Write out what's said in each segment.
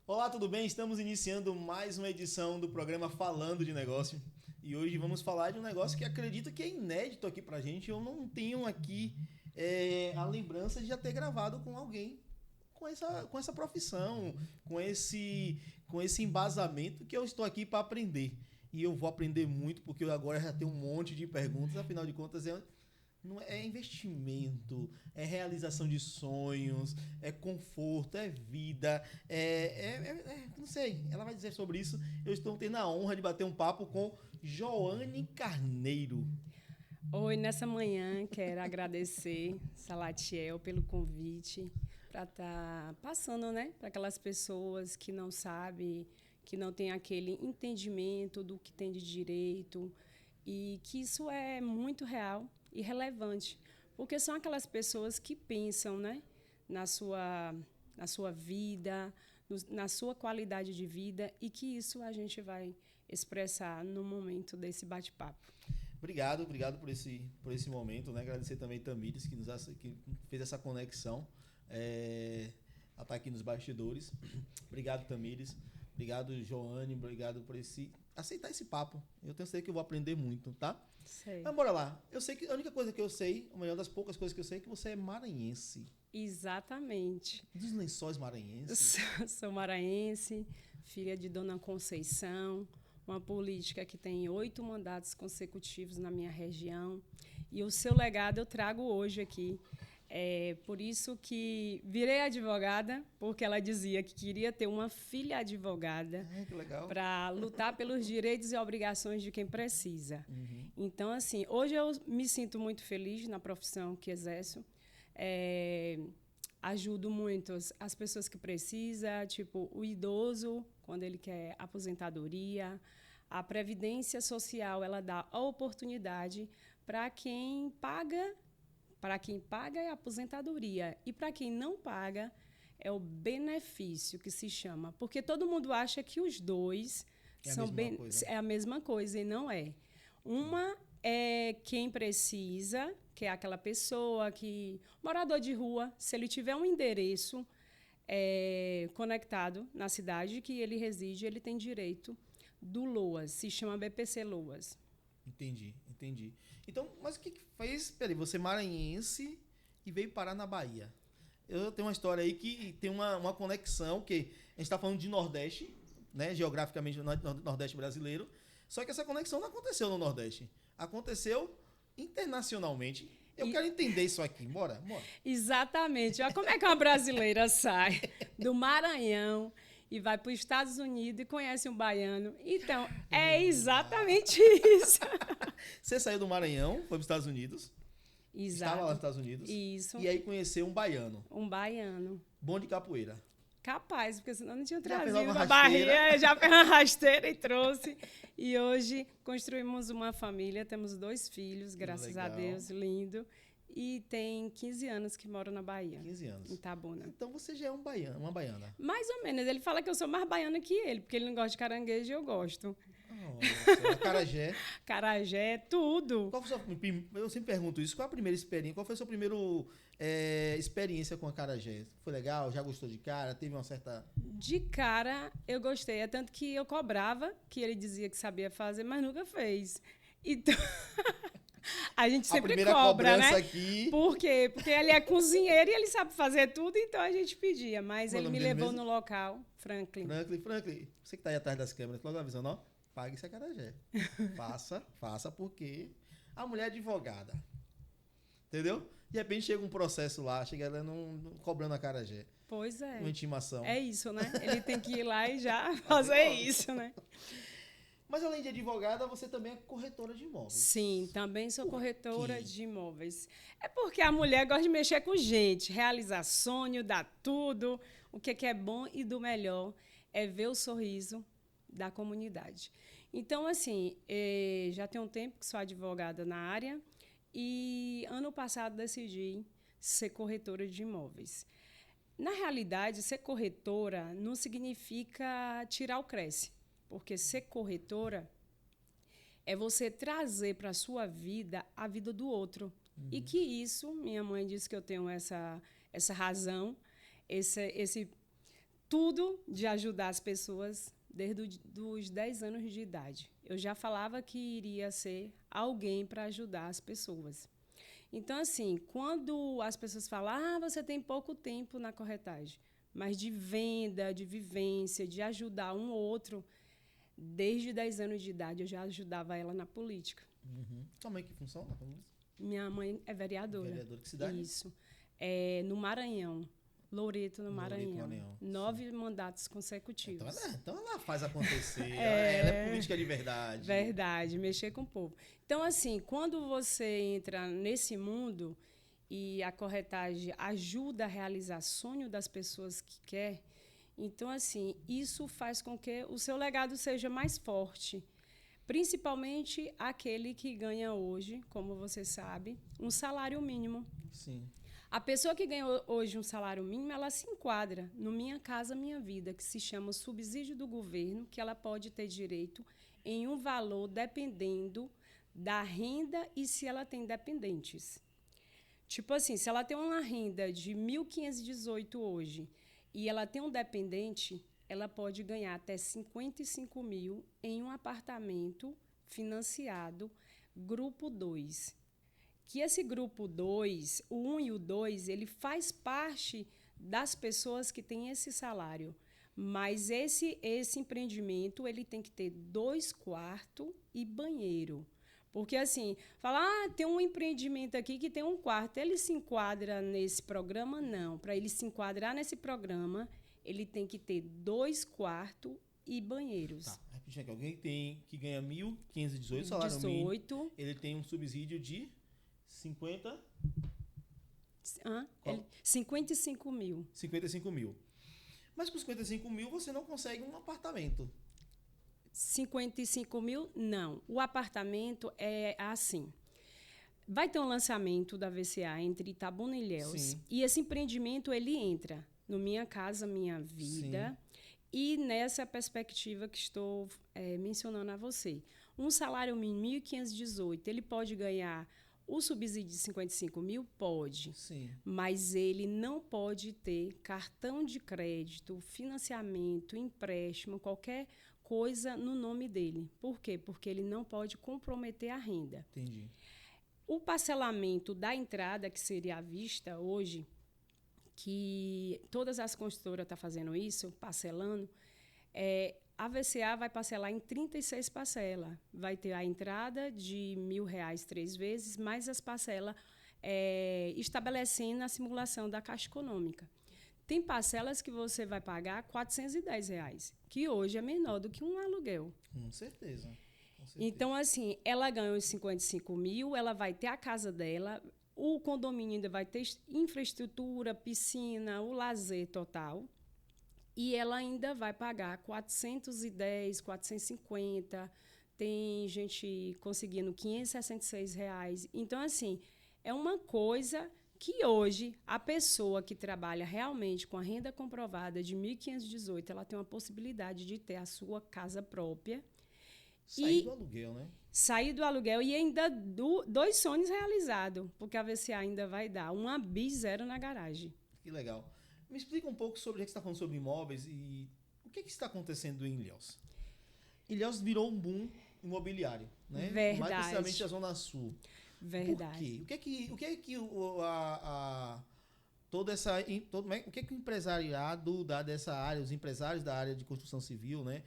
Olá, tudo bem? Estamos iniciando mais uma edição do programa Falando de Negócio. E hoje vamos falar de um negócio que acredito que é inédito aqui pra gente. Eu não tenho aqui a lembrança de já ter gravado com alguém com essa profissão, com esse embasamento que eu estou aqui para aprender. E eu vou aprender muito porque eu agora já tenho um monte de perguntas, afinal de contas não é investimento, é realização de sonhos, é conforto, é vida, não sei, ela vai dizer sobre isso. Eu estou tendo a honra de bater um papo com Joane Carneiro. Oi, nessa manhã quero agradecer Salatiel pelo convite para estar passando, né, para aquelas pessoas que não sabem, que não têm aquele entendimento do que tem de direito e que isso é muito real e relevante, porque são aquelas pessoas que pensam, né, na sua vida, na sua qualidade de vida e que isso a gente vai expressar no momento desse bate-papo. Obrigado por esse momento, né? Agradecer também Tamires, que fez essa conexão. Ela está aqui nos bastidores. Obrigado, Tamires. Obrigado, Joane. Obrigado por aceitar esse papo. Eu tenho certeza que eu vou aprender muito, tá? Sei. Mas bora lá. Eu sei que a única coisa que eu sei, ou melhor, das poucas coisas que eu sei, é que você é maranhense. Exatamente. Dos Lençóis Maranhenses. Sou maranhense, filha de Dona Conceição, uma política que tem 8 mandatos consecutivos na minha região. E o seu legado eu trago hoje aqui. Por isso que virei advogada, porque ela dizia que queria ter uma filha advogada para lutar pelos direitos e obrigações de quem precisa. Uhum. Então, assim, hoje eu me sinto muito feliz na profissão que exerço. Ajudo muito as pessoas que precisam, tipo o idoso, quando ele quer aposentadoria. A Previdência Social, ela dá a oportunidade para quem paga é a aposentadoria. E para quem não paga, é o benefício que se chama. Porque todo mundo acha que os dois é a mesma coisa, e não é. Uma é quem precisa, que é aquela pessoa morador de rua, se ele tiver um endereço conectado na cidade que ele reside, ele tem direito do LOAS, se chama BPC LOAS. Entendi. Então, mas o que fez? Peraí, você é maranhense e veio parar na Bahia. Eu tenho uma história aí que tem uma conexão, que a gente está falando de Nordeste, né, geograficamente Nordeste brasileiro, só que essa conexão não aconteceu no Nordeste. Aconteceu internacionalmente. Eu quero entender isso aqui. Bora. Exatamente. Olha como é que uma brasileira sai do Maranhão e vai para os Estados Unidos e conhece um baiano. Então, é exatamente isso. Você saiu do Maranhão, foi para os Estados Unidos. Exato. Estava lá nos Estados Unidos. Isso. E aí conheceu um baiano. Um baiano. Bom de capoeira. Capaz, porque senão não tinha trazido uma a barriga. Já fez uma rasteira e trouxe. E hoje construímos uma família, temos 2 filhos, graças a Deus, lindo. E tem 15 anos que moro na Bahia. 15 anos. Em Itabuna. Então você já é uma baiana. Mais ou menos. Ele fala que eu sou mais baiana que ele, porque ele não gosta de caranguejo e eu gosto. Nossa, acarajé. Acarajé, tudo. Eu sempre pergunto isso. Qual a primeira experiência? Qual foi a sua primeira experiência com acarajé? Foi legal? Já gostou de cara? Teve uma certa... De cara, eu gostei. É tanto que eu cobrava, que ele dizia que sabia fazer, mas nunca fez. Então... A gente sempre cobra, né? Aqui... Por quê? Porque ele é cozinheiro e ele sabe fazer tudo, então a gente pedia. Mas ele me levou no local, Franklin. Franklin, você que tá aí atrás das câmeras, logo avisando, ó, pague esse acarajé. Faça porque a mulher é advogada. Entendeu? De repente chega um processo lá, chega ela cobrando acarajé. Pois é. Uma intimação. É isso, né? Ele tem que ir lá e já fazer isso, né? Mas além de advogada, você também é corretora de imóveis. Sim, também sou corretora de imóveis. É porque a mulher gosta de mexer com gente, realizar sonho, dar tudo. O que é bom e do melhor é ver o sorriso da comunidade. Então, assim, já tem um tempo que sou advogada na área e ano passado decidi ser corretora de imóveis. Na realidade, ser corretora não significa tirar o Cresce. Porque ser corretora é você trazer para a sua vida a vida do outro. Uhum. E que isso, minha mãe disse que eu tenho essa razão, esse tudo de ajudar as pessoas desde os 10 anos de idade. Eu já falava que iria ser alguém para ajudar as pessoas. Então, assim, quando as pessoas falam, você tem pouco tempo na corretagem, mas de venda, de vivência, de ajudar um ou outro, desde 10 anos de idade eu já ajudava ela na política. Sua mãe que funciona? Minha mãe é vereadora. Vereadora, que cidade? Isso. No Maranhão. Loreto, no Maranhão. 9 mandatos consecutivos. Então ela faz acontecer. Ela é política de verdade. Verdade, mexer com o povo. Então, assim, quando você entra nesse mundo e a corretagem ajuda a realizar sonho das pessoas que quer, então, assim, isso faz com que o seu legado seja mais forte. Principalmente aquele que ganha hoje, como você sabe, um salário mínimo. Sim. A pessoa que ganha hoje um salário mínimo, ela se enquadra no Minha Casa Minha Vida, que se chama subsídio do governo, que ela pode ter direito em um valor dependendo da renda e se ela tem dependentes. Tipo assim, se ela tem uma renda de 1.518 hoje e ela tem um dependente, ela pode ganhar até 55 mil em um apartamento financiado grupo 2. Que esse grupo 2, o 1 e o 2, ele faz parte das pessoas que têm esse salário. Mas esse empreendimento ele tem que ter 2 quartos e banheiro. Porque, assim, fala, tem um empreendimento aqui que tem um quarto. Ele se enquadra nesse programa? Não. Para ele se enquadrar nesse programa, ele tem que ter 2 quartos e banheiros. Tá, repetindo aqui. Alguém que ganha 1.518 salário mínimo, ele tem um subsídio de 55 mil. 55 mil. Mas com 55 mil você não consegue um apartamento. 55 mil, não. O apartamento é assim. Vai ter um lançamento da VCA entre Itabuna e Ilhéus. Sim. E esse empreendimento, ele entra no Minha Casa Minha Vida. Sim. E nessa perspectiva que estou mencionando a você. Um salário mínimo 1.518, ele pode ganhar o subsídio de 55 mil? Pode. Sim. Mas ele não pode ter cartão de crédito, financiamento, empréstimo, qualquer coisa no nome dele. Por quê? Porque ele não pode comprometer a renda. Entendi. O parcelamento da entrada, que seria à vista hoje, que todas as construtoras estão fazendo isso, parcelando, a VCA vai parcelar em 36 parcelas. Vai ter a entrada de R$1.000 3 vezes, mais as parcelas estabelecendo a simulação da Caixa Econômica. Tem parcelas que você vai pagar R$410, que hoje é menor do que um aluguel. Com certeza. Então, assim, ela ganhou os 55 mil, ela vai ter a casa dela, o condomínio ainda vai ter infraestrutura, piscina, o lazer total. E ela ainda vai pagar 410, 450, tem gente conseguindo R$566. Então, assim, é uma coisa que hoje a pessoa que trabalha realmente com a renda comprovada de 1.518, ela tem uma possibilidade de ter a sua casa própria. Sair do aluguel, né? Sair do aluguel e ainda 2 sonhos realizados, porque a VCA ainda vai dar uma bis-zero na garagem. Que legal. Me explica um pouco sobre, já que você está falando sobre imóveis, e o que está acontecendo em Ilhéus? Ilhéus virou um boom imobiliário, né? Verdade. Mais precisamente a Zona Sul. Verdade. Por quê? O que o empresariado dessa área, os empresários da área de construção civil, né,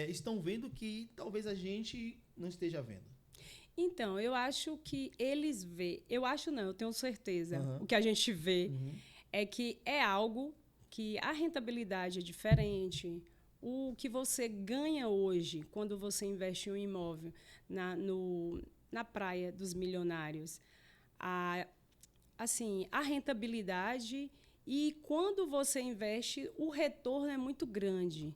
estão vendo que talvez a gente não esteja vendo? Então, eu acho que eles vê, eu tenho certeza, o que a gente vê é que é algo que a rentabilidade é diferente. O que você ganha hoje quando você investe em um imóvel na Praia dos Milionários, a rentabilidade, e quando você investe, o retorno é muito grande,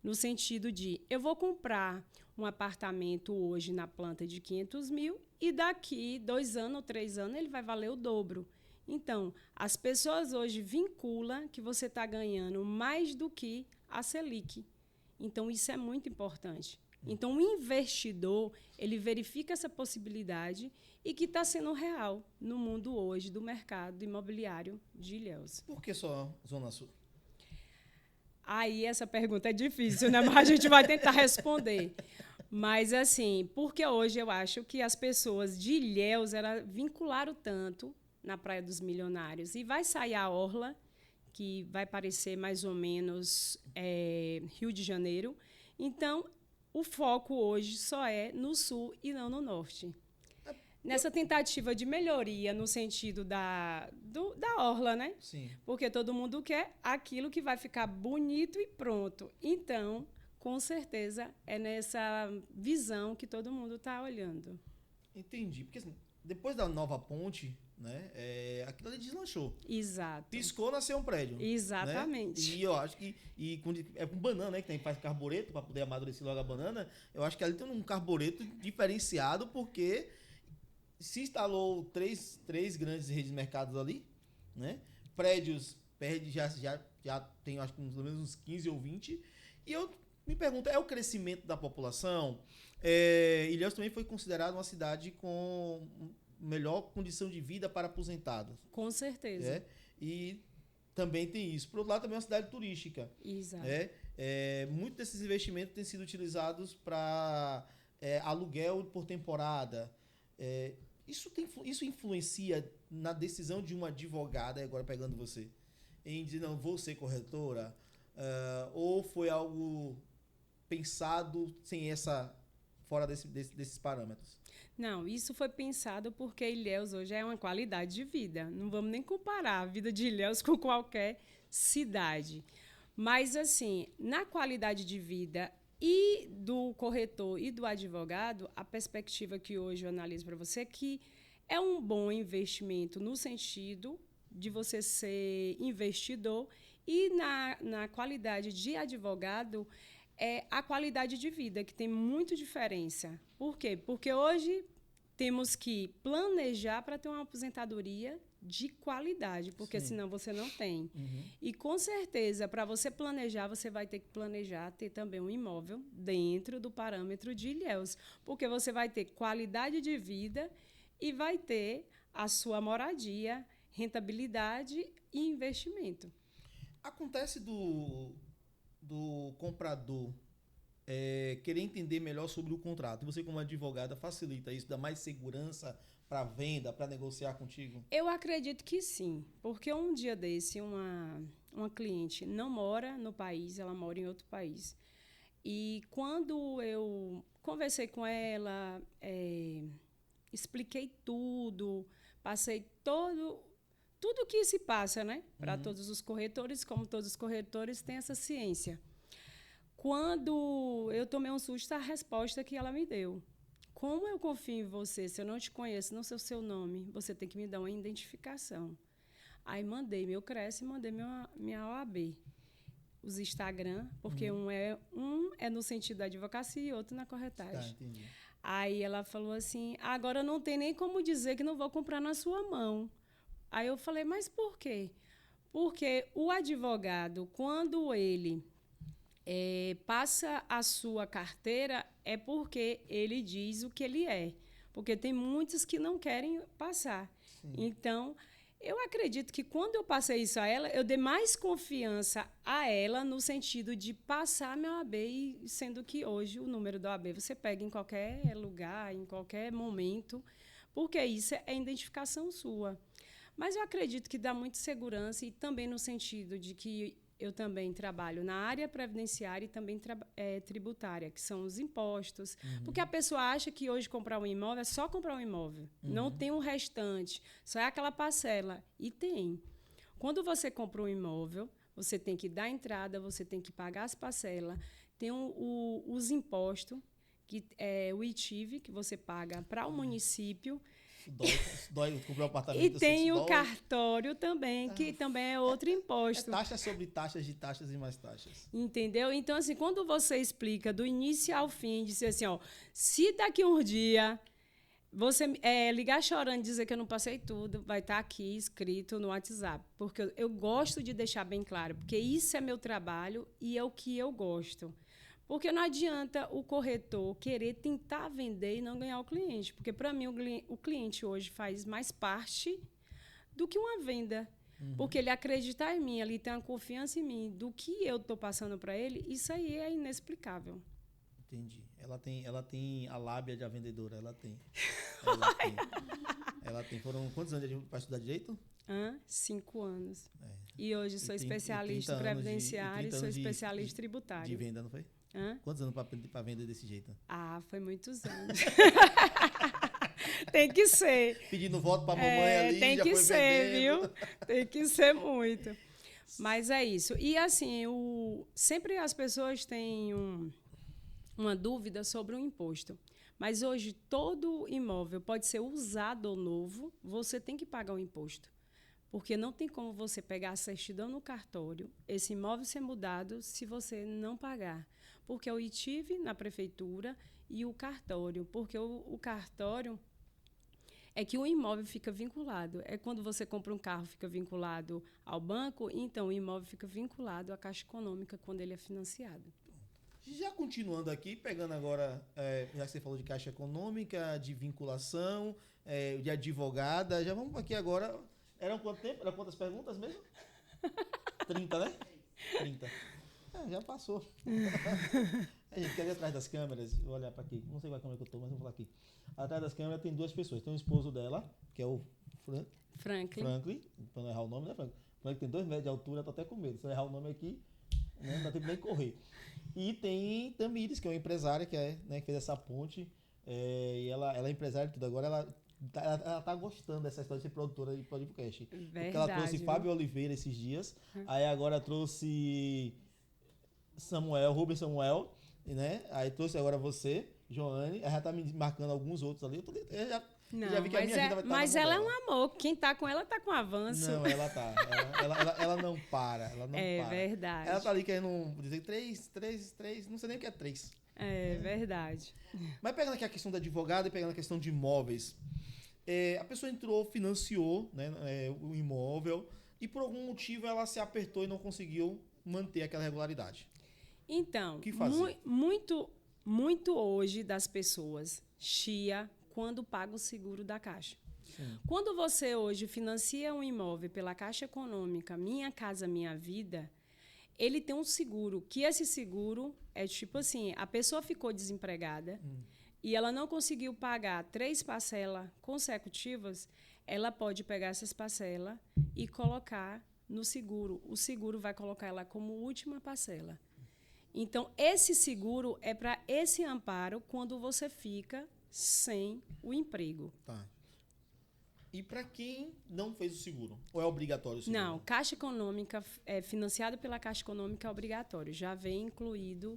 no sentido de, eu vou comprar um apartamento hoje na planta de 500 mil e daqui 2 anos ou 3 anos ele vai valer o dobro. Então, as pessoas hoje vinculam que você está ganhando mais do que a Selic. Então, isso é muito importante. Então, o investidor, ele verifica essa possibilidade e que está sendo real no mundo hoje do mercado imobiliário de Ilhéus. Por que só Zona Sul? Aí essa pergunta é difícil, né? Mas a gente vai tentar responder. Mas, assim, porque hoje eu acho que as pessoas de Ilhéus vincularam tanto na Praia dos Milionários. E vai sair a orla, que vai parecer mais ou menos Rio de Janeiro. Então, o foco hoje só é no sul e não no norte. Nessa tentativa de melhoria no sentido da orla, né? Sim. Porque todo mundo quer aquilo que vai ficar bonito e pronto. Então, com certeza, é nessa visão que todo mundo está olhando. Entendi. Porque assim, depois da nova ponte, né, aquilo ali deslanchou. Exato. Piscou, nasceu um prédio. Exatamente. Né? E eu acho que com banana, né, que faz carbureto para poder amadurecer logo a banana, eu acho que ali tem um carbureto diferenciado, porque se instalou três grandes redes de mercados ali, né? Prédios já tem, acho que pelo menos uns 15 ou 20. E eu me pergunto, é o crescimento da população? Ilhéus também foi considerado uma cidade com melhor condição de vida para aposentados. Com certeza. E também tem isso. Por outro lado, também é uma cidade turística. Exato. Muitos desses investimentos têm sido utilizados para aluguel por temporada. Isso influencia na decisão de uma advogada, agora pegando você, em dizer, não, vou ser corretora? Ou foi algo pensado fora desses parâmetros? Não, isso foi pensado porque Ilhéus hoje é uma qualidade de vida. Não vamos nem comparar a vida de Ilhéus com qualquer cidade. Mas, assim, na qualidade de vida e do corretor e do advogado, a perspectiva que hoje eu analiso para você é que é um bom investimento no sentido de você ser investidor, e na qualidade de advogado é a qualidade de vida, que tem muita diferença. Por quê? Porque hoje temos que planejar para ter uma aposentadoria de qualidade, porque Sim. senão você não tem. Uhum. E, com certeza, para você planejar, você vai ter que planejar ter também um imóvel dentro do parâmetro de Ilhéus, porque você vai ter qualidade de vida e vai ter a sua moradia, rentabilidade e investimento. Acontece do comprador querer entender melhor sobre o contrato. Você, como advogada, facilita isso, dá mais segurança para venda, para negociar contigo? Eu acredito que sim, porque um dia desse uma cliente não mora no país, ela mora em outro país. E quando eu conversei com ela, expliquei tudo, passei tudo que se passa, né? Para todos os corretores, como todos os corretores têm essa ciência. Quando eu tomei um susto, a resposta que ela me deu. Como eu confio em você, se eu não te conheço, não sei o seu nome, você tem que me dar uma identificação. Aí mandei meu CRES e mandei minha OAB. Os Instagram, porque um é no sentido da advocacia e outro na corretagem. Tá, entendi. Aí ela falou assim, agora não tem nem como dizer que não vou comprar na sua mão. Aí eu falei, mas por quê? Porque o advogado, quando ele passa a sua carteira, é porque ele diz o que ele é. Porque tem muitos que não querem passar. Sim. Então, eu acredito que quando eu passei isso a ela, eu dei mais confiança a ela no sentido de passar meu OAB, sendo que hoje o número do OAB você pega em qualquer lugar, em qualquer momento, porque isso é identificação sua. Mas eu acredito que dá muita segurança, e também no sentido de que eu também trabalho na área previdenciária e também tributária, que são os impostos. Porque a pessoa acha que hoje comprar um imóvel é só comprar um imóvel. Não tem um restante, só é aquela parcela. E tem. Quando você compra um imóvel, você tem que dar entrada, você tem que pagar as parcelas, tem os impostos, que é o ITIV, que você paga para o município. Dói comprar um apartamento. E tem o cartório também, que também é outro imposto. Taxa sobre taxas de taxas e mais taxas. Entendeu? Então, assim, quando você explica do início ao fim, dizer assim, ó, se daqui um dia você ligar chorando e dizer que eu não passei tudo, vai estar aqui escrito no WhatsApp. Porque eu gosto de deixar bem claro, porque isso é meu trabalho e é o que eu gosto. Porque não adianta o corretor querer tentar vender e não ganhar o cliente. Porque, para mim, o cliente hoje faz mais parte do que uma venda. Porque ele acreditar em mim, ele tem uma confiança em mim, do que eu estou passando para ele, isso aí é inexplicável. Entendi. Ela tem a lábia de a vendedora, ela tem. Ela tem. Ela tem. Foram quantos anos para estudar direito? 5 anos. É. E hoje sou especialista previdenciário e sou especialista tributário. De venda, não foi? Quantos anos para vender desse jeito? Foi muitos anos. Tem que ser. Pedindo voto para a mamãe ali, tem já que foi ser, vendendo. viu? Tem que ser muito. Mas é isso. E assim, sempre as pessoas têm uma dúvida sobre o imposto. Mas hoje todo imóvel pode ser usado ou novo, você tem que pagar o imposto. Porque não tem como você pegar a certidão no cartório, esse imóvel ser mudado se você não pagar. Porque eu tive na prefeitura e o cartório. Porque o cartório é que o imóvel fica vinculado. É quando você compra um carro, fica vinculado ao banco, então o imóvel fica vinculado à Caixa Econômica quando ele é financiado. Já continuando aqui, pegando agora, já que você falou de Caixa Econômica, de vinculação, de advogada, já vamos aqui agora. Eram quanto tempo? Eram quantas perguntas mesmo? 30, né? 30. Já passou. A gente quer ir atrás das câmeras, vou olhar para aqui. Não sei qual câmera que eu estou, mas vou falar aqui. Atrás das câmeras tem 2 pessoas. Tem o esposo dela, que é o Franklin. Para não errar o nome, né, Franklin? Franklin tem 2 metros de altura, tô até com medo. Se eu errar o nome aqui, não dá tempo nem correr. E tem Tamires, que é uma empresária que fez essa ponte. E ela é empresária de tudo. Agora ela tá gostando dessa história de ser produtora de podcast. Verdade, porque ela trouxe Fábio Oliveira esses dias. Aí agora trouxe Rubens Samuel, né? Aí trouxe agora você, Joane. Ela já tá me marcando alguns outros ali. Eu já vi que a minha agenda vai estar mas ela é um amor. Quem tá com ela tá com avanço. Não, ela tá. Ela não para. Ela não para. Verdade. Ela tá ali querendo dizer 3, não sei nem o que é 3. Verdade. Mas pegando aqui a questão da advogada e pegando a questão de imóveis. A pessoa financiou, né, o imóvel e por algum motivo ela se apertou e não conseguiu manter aquela regularidade. Então, o que fazer? Muito hoje das pessoas chia quando paga o seguro da Caixa. Sim. Quando você hoje financia um imóvel pela Caixa Econômica, Minha Casa Minha Vida, ele tem um seguro, que esse seguro é tipo assim, a pessoa ficou desempregada e ela não conseguiu pagar 3 parcelas consecutivas, ela pode pegar essas parcelas e colocar no seguro. O seguro vai colocar ela como última parcela. Então, esse seguro é para esse amparo quando você fica sem o emprego. Tá. E para quem não fez o seguro? Ou é obrigatório o seguro? Não, Caixa Econômica, financiado pela Caixa Econômica é obrigatório. Já vem incluído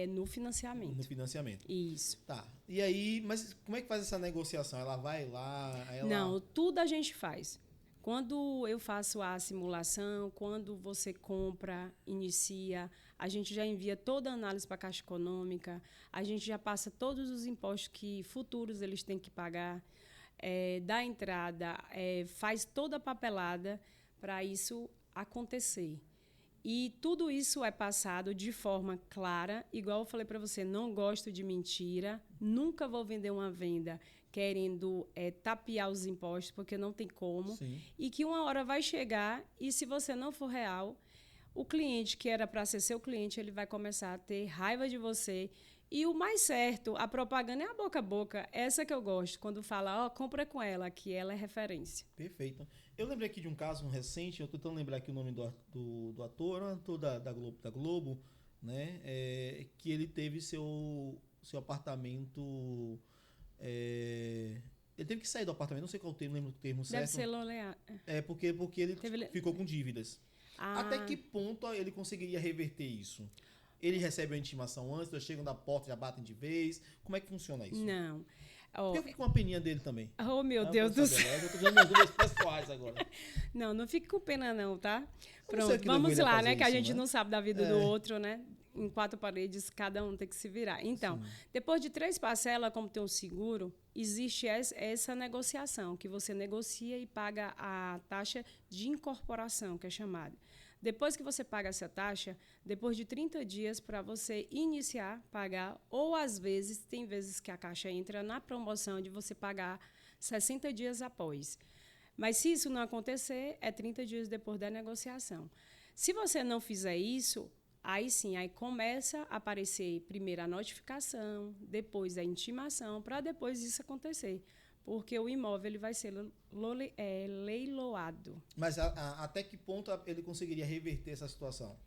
no financiamento. No financiamento. Isso. Tá. E aí, mas como é que faz essa negociação? Ela vai lá? Não, tudo a gente faz. Quando eu faço a simulação, quando você compra, inicia, a gente já envia toda a análise para a Caixa Econômica, a gente já passa todos os impostos que futuros eles têm que pagar, dá entrada, faz toda a papelada para isso acontecer. E tudo isso é passado de forma clara, igual eu falei para você, não gosto de mentira, nunca vou vender uma venda querendo tapear os impostos, porque não tem como. Sim. E que uma hora vai chegar e se você não for real, o cliente que era para ser seu cliente, ele vai começar a ter raiva de você. E o mais certo, a propaganda é a boca a boca, essa que eu gosto, quando fala, compra com ela, que ela é referência. Perfeito. Eu lembrei aqui de um caso recente, eu estou tentando lembrar aqui o nome do ator, um ator da Globo, né? Que ele teve seu apartamento... ele teve que sair do apartamento, não sei qual o termo, lembro o termo certo. Deve ser loleado. Porque ele ficou com dívidas. Até que ponto ele conseguiria reverter isso? Ele recebe a intimação antes, eles chegam da porta, já batem de vez? Como é que funciona isso? Não. Porque eu fiquei com uma peninha dele também. Oh, meu Deus do céu. Eu tô dando minhas dúvidas pessoais agora. Não fique com pena não, tá? Pronto, vamos lá, né? Que a gente não sabe da vida do outro, né? Em 4 paredes, cada um tem que se virar. Então, depois de 3 parcelas, como tem um seguro, existe essa negociação, que você negocia e paga a taxa de incorporação, que é chamada. Depois que você paga essa taxa, depois de 30 dias para você iniciar, pagar, ou às vezes, tem vezes que a Caixa entra na promoção de você pagar 60 dias após. Mas se isso não acontecer, é 30 dias depois da negociação. Se você não fizer isso, aí sim, aí começa a aparecer primeiro a notificação, depois a intimação, para depois isso acontecer. Porque o imóvel ele vai ser leiloado. Mas até que ponto ele conseguiria reverter essa situação?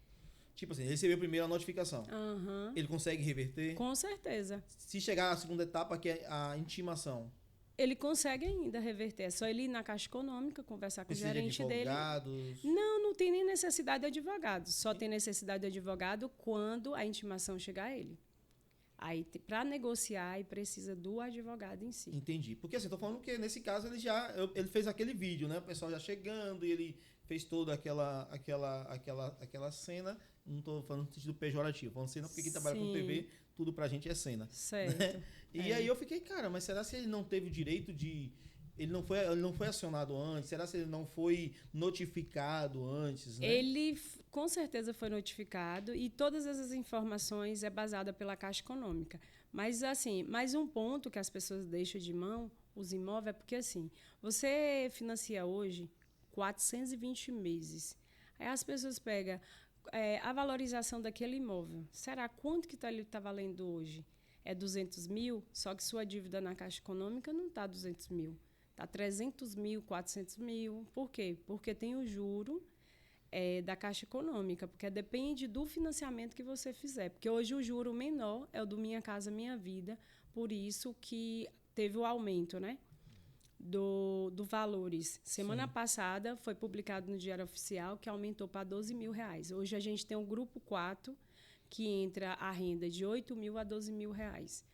Tipo assim, ele recebeu primeiro a notificação. Uhum. Ele consegue reverter? Com certeza. Se chegar à segunda etapa, que é a intimação. Ele consegue ainda reverter. É só ele ir na Caixa Econômica, conversar com o gerente dele. Não tem nem necessidade de advogado. Só tem necessidade de advogado quando a intimação chegar a ele. Aí, para negociar, e precisa do advogado em si. Entendi. Porque assim, estou falando que nesse caso ele fez aquele vídeo, né? O pessoal já chegando e ele fez toda aquela cena. Não estou falando no sentido pejorativo, falando cena porque quem trabalha com TV, tudo pra gente é cena. Certo. Né? E aí eu fiquei, cara, mas será que ele não teve o direito de... Ele não foi acionado antes? Será que ele não foi notificado antes? Né? Ele, com certeza, foi notificado e todas essas informações é basada pela Caixa Econômica. Mas, assim, mais um ponto que as pessoas deixam de mão, os imóveis, é porque, assim, você financia hoje 420 meses. Aí as pessoas pegam a valorização daquele imóvel. Será quanto que ele está valendo hoje? É 200 mil? Só que sua dívida na Caixa Econômica não está 200 mil. Está 300 mil, 400 mil. Por quê? Porque tem o juro da Caixa Econômica, porque depende do financiamento que você fizer. Porque hoje o juro menor é o do Minha Casa Minha Vida, por isso que teve o aumento, né, do valores. Semana passada foi publicado no Diário Oficial que aumentou para 12 mil reais. Hoje a gente tem o grupo 4, que entra a renda de 8 mil a 12 mil reais,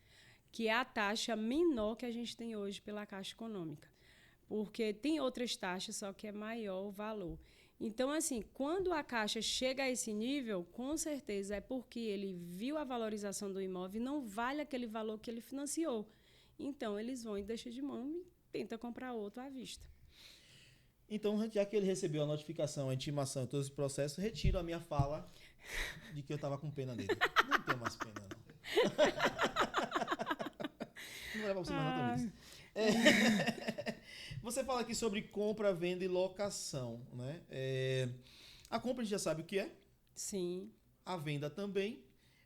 que é a taxa menor que a gente tem hoje pela Caixa Econômica. Porque tem outras taxas, só que é maior o valor. Então, assim, quando a Caixa chega a esse nível, com certeza é porque ele viu a valorização do imóvel e não vale aquele valor que ele financiou. Então, eles vão e deixam de mão e tentam comprar outro à vista. Então, já que ele recebeu a notificação, a intimação e todo esse processo, retiro a minha fala de que eu estava com pena dele. Não tenho mais pena, não. Não vou levar você mais nada. Você fala aqui sobre compra, venda e locação, né? A compra a gente já sabe o que é. Sim. A venda também.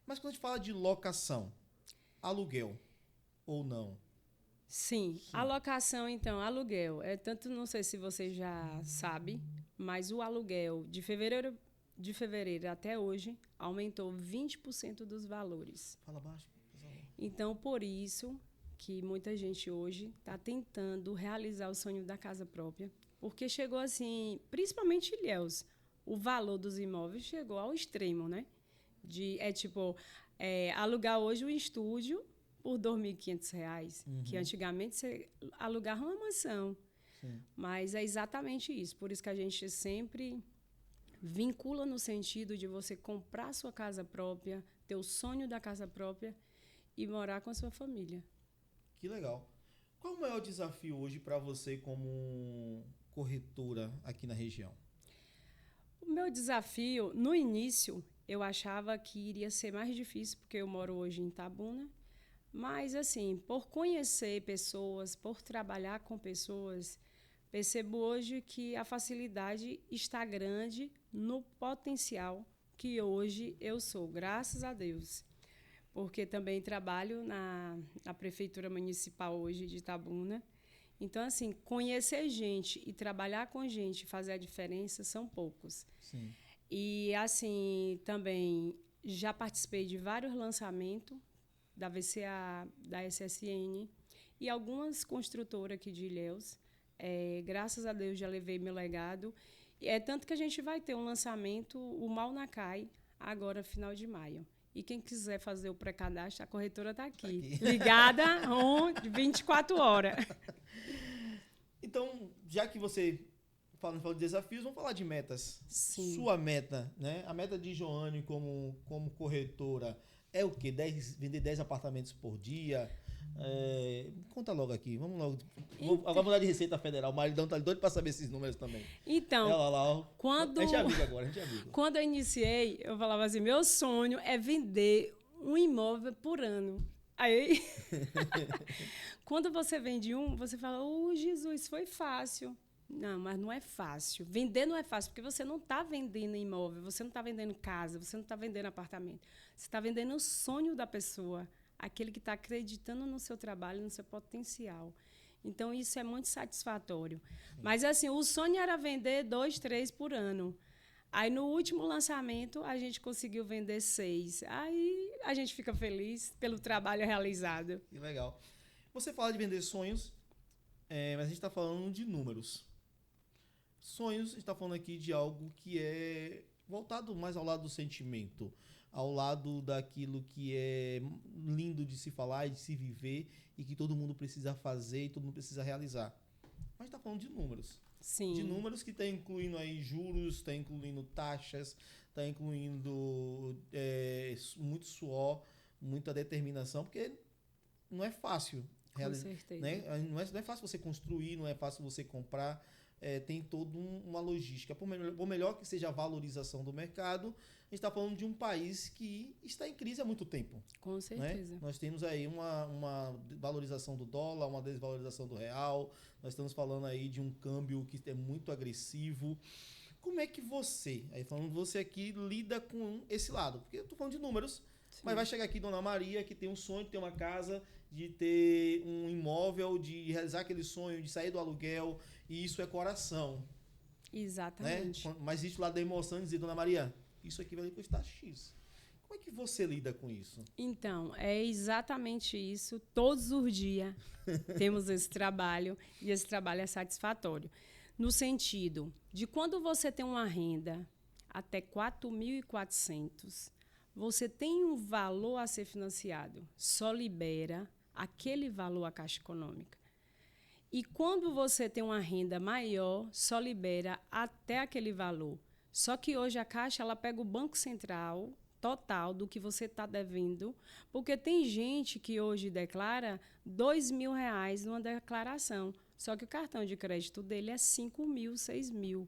Mas quando a gente fala de locação, aluguel ou não? Sim. A locação, então, aluguel. Tanto, não sei se você já sabe, mas o aluguel de fevereiro até hoje aumentou 20% dos valores. Fala baixo. Então, por isso que muita gente hoje está tentando realizar o sonho da casa própria, porque chegou assim, principalmente Ilhéus, o valor dos imóveis chegou ao extremo, né? Alugar hoje um estúdio por R$ 2.500, que antigamente você alugava uma mansão. Sim. Mas é exatamente isso, por isso que a gente sempre vincula no sentido de você comprar a sua casa própria, ter o sonho da casa própria e morar com a sua família. Que legal. Qual o maior desafio hoje para você como corretora aqui na região? O meu desafio, no início, eu achava que iria ser mais difícil, porque eu moro hoje em Itabuna. Mas, assim, por conhecer pessoas, por trabalhar com pessoas, percebo hoje que a facilidade está grande no potencial que hoje eu sou, graças a Deus. Porque também trabalho na Prefeitura Municipal hoje de Itabuna. Então, assim, conhecer gente e trabalhar com gente, fazer a diferença, são poucos. Sim. E, assim, também já participei de vários lançamentos da VCA, da SSN e algumas construtoras aqui de Ilhéus. Graças a Deus, já levei meu legado. Tanto que a gente vai ter um lançamento, o Maunacai, agora, final de maio. E quem quiser fazer o pré-cadastro, a corretora está aqui. Ligada 24 horas. Então, já que você fala de desafios, vamos falar de metas. Sim. Sua meta, né? A meta de Joane como corretora é o quê? Vender 10 apartamentos por dia? Conta logo aqui. Vamos logo. Agora mudar de Receita Federal. O maridão tá doido para saber esses números também. Então, a gente é amigo agora, a gente é amigo. Quando eu iniciei, eu falava assim, meu sonho é vender um imóvel por ano. Aí, quando você vende um, você fala, Jesus, foi fácil. Não, mas não é fácil. Vender não é fácil, porque você não está vendendo imóvel, você não está vendendo casa, você não está vendendo apartamento. Você está vendendo o sonho da pessoa, aquele que está acreditando no seu trabalho, no seu potencial. Então, isso é muito satisfatório. Mas, assim, o sonho era vender 2, 3 por ano. Aí, no último lançamento, a gente conseguiu vender 6. Aí, a gente fica feliz pelo trabalho realizado. Que legal. Você fala de vender sonhos, mas a gente está falando de números. Sonhos, a gente está falando aqui de algo que é voltado mais ao lado do sentimento, ao lado daquilo que é lindo de se falar e de se viver e que todo mundo precisa fazer e todo mundo precisa realizar. Mas está falando de números. Sim. De números que está incluindo aí juros, está incluindo taxas, está incluindo muito suor, muita determinação, porque não é fácil. Com certeza. Né? Não é fácil você construir, não é fácil você comprar. Tem toda uma logística. Por melhor que seja a valorização do mercado, a gente está falando de um país que está em crise há muito tempo. Com certeza. Né? Nós temos aí uma valorização do dólar, uma desvalorização do real, nós estamos falando aí de um câmbio que é muito agressivo. Como é que você, aí falando você aqui, lida com esse lado? Porque eu estou falando de números, sim, mas vai chegar aqui Dona Maria, que tem um sonho de ter uma casa, de ter um imóvel, de realizar aquele sonho, de sair do aluguel, e isso é coração. Exatamente. Né? Mas isso lá da emoção de dizer, Dona Maria, isso aqui vai custar X. Como é que você lida com isso? Então, é exatamente isso. Todos os dias temos esse trabalho, e esse trabalho é satisfatório. No sentido de quando você tem uma renda até 4.400, você tem um valor a ser financiado, só libera aquele valor à Caixa Econômica. E quando você tem uma renda maior, só libera até aquele valor. Só que hoje a Caixa ela pega o Banco Central total do que você está devendo, porque tem gente que hoje declara R$2.000 numa declaração, só que o cartão de crédito dele é 5.000, 6.000.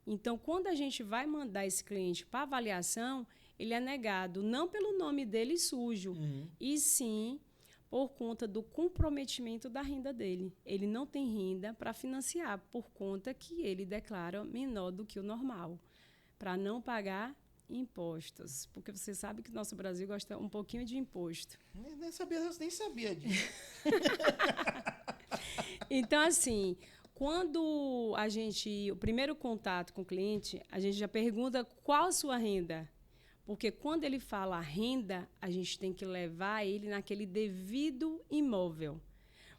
Então, quando a gente vai mandar esse cliente para avaliação, ele é negado não pelo nome dele sujo, e sim por conta do comprometimento da renda dele. Ele não tem renda para financiar, por conta que ele declara menor do que o normal, para não pagar impostos. Porque você sabe que o nosso Brasil gosta um pouquinho de imposto. Nem sabia disso. Então, assim, quando o primeiro contato com o cliente, a gente já pergunta qual a sua renda. Porque quando ele fala renda, a gente tem que levar ele naquele devido imóvel.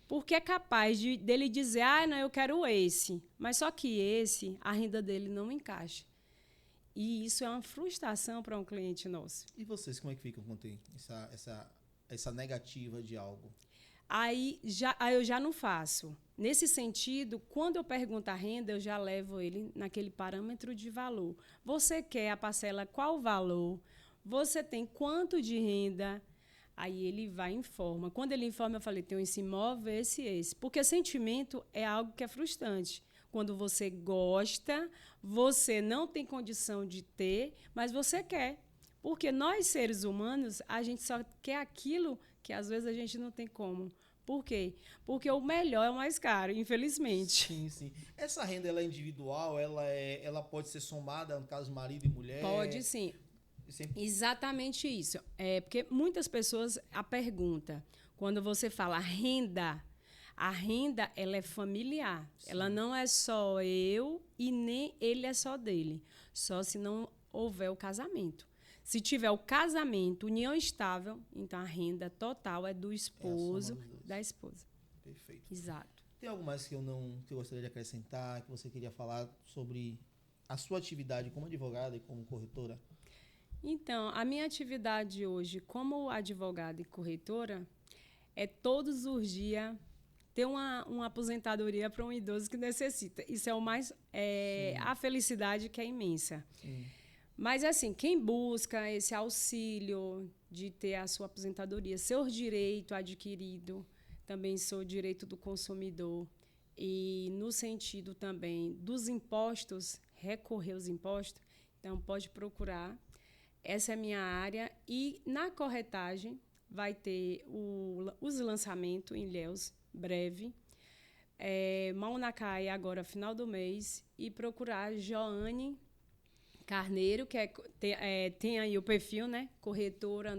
Porque é capaz dele dizer, não, eu quero esse. Mas só que a renda dele não encaixa. E isso é uma frustração para um cliente nosso. E vocês, como é que ficam quando tem essa negativa de algo? Aí eu já não faço. Nesse sentido, quando eu pergunto a renda, eu já levo ele naquele parâmetro de valor. Você quer a parcela qual valor? Você tem quanto de renda? Aí ele vai e informa. Quando ele informa, eu falei, tem esse imóvel, esse. Porque sentimento é algo que é frustrante. Quando você gosta, você não tem condição de ter, mas você quer. Porque nós, seres humanos, a gente só quer aquilo que às vezes a gente não tem como. Por quê? Porque o melhor é o mais caro, infelizmente. Sim, sim. Essa renda ela é individual, ela pode ser somada, no caso, marido e mulher? Pode sim. Sempre... Exatamente isso. Porque muitas pessoas a perguntam, quando você fala renda, a renda ela é familiar. Sim. Ela não é só eu e nem ele é só dele. Só se não houver o casamento. Se tiver o casamento, união estável, então a renda total é do esposo, da esposa. Perfeito. Exato. Tem algo mais que eu gostaria de acrescentar, que você queria falar sobre a sua atividade como advogada e como corretora? Então, a minha atividade hoje como advogada e corretora é todos os dias ter uma aposentadoria para um idoso que necessita. Isso é o mais... a felicidade que é imensa. Sim. Mas, assim, quem busca esse auxílio de ter a sua aposentadoria, seu direito adquirido, também sou direito do consumidor, e no sentido também dos impostos, recorrer aos impostos, então pode procurar. Essa é a minha área. E na corretagem vai ter os lançamentos em Ilhéus, breve, Maunacai agora, final do mês, e procurar Joane Carneiro, que tem aí o perfil, né? Corretora,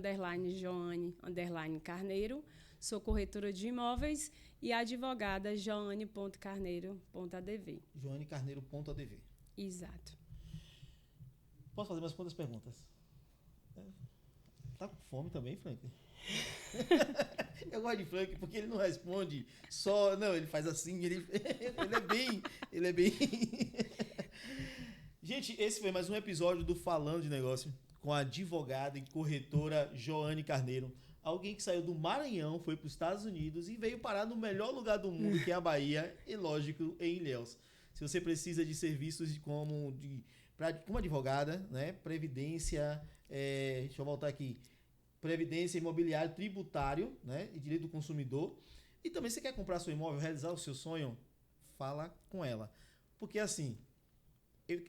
Joane, Carneiro. Sou corretora de imóveis e advogada joane.carneiro.adv. joanecarneiro.adv. Exato. Posso fazer mais quantas perguntas? Tá com fome também, Frank? Eu gosto de Frank porque ele não responde só... Não, ele faz assim, ele é bem... Gente, esse foi mais um episódio do Falando de Negócio com a advogada e corretora Joane Carneiro. Alguém que saiu do Maranhão, foi para os Estados Unidos e veio parar no melhor lugar do mundo, que é a Bahia, e lógico, em Ilhéus. Se você precisa de serviços como advogada, né? Previdência, deixa eu voltar aqui, previdência, imobiliário, tributário, né? E direito do consumidor. E também você quer comprar seu imóvel, realizar o seu sonho, fala com ela. Porque assim,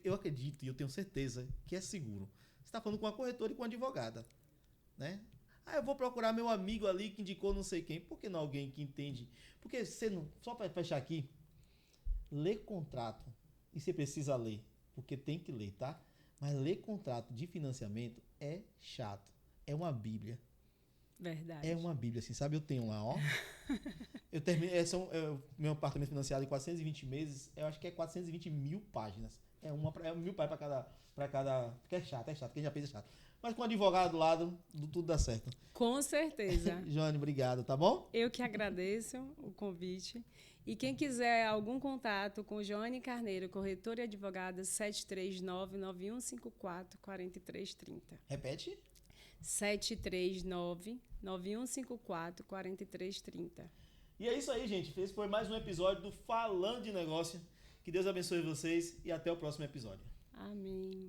eu acredito e eu tenho certeza que é seguro. Você está falando com uma corretora e com uma advogada, né? Eu vou procurar meu amigo ali que indicou não sei quem. Por que não alguém que entende? Porque você não... Só para fechar aqui, ler contrato, e você precisa ler, porque tem que ler, tá? Mas ler contrato de financiamento é chato. É uma bíblia. Verdade. É uma bíblia, assim, sabe? Eu tenho lá, ó. Eu terminei... meu apartamento financiado em 420 meses, eu acho que é 420 mil páginas. É 1.000 páginas para cada... Porque é chato. Quem já fez é chato. Mas com o advogado do lado, tudo dá certo. Com certeza. Joane, obrigado, tá bom? Eu que agradeço o convite. E quem quiser algum contato com Joane Carneiro, corretora e advogada, 739-9154-4330. Repete. 739-9154-4330. E é isso aí, gente. Esse foi mais um episódio do Falando de Negócio. Que Deus abençoe vocês e até o próximo episódio. Amém.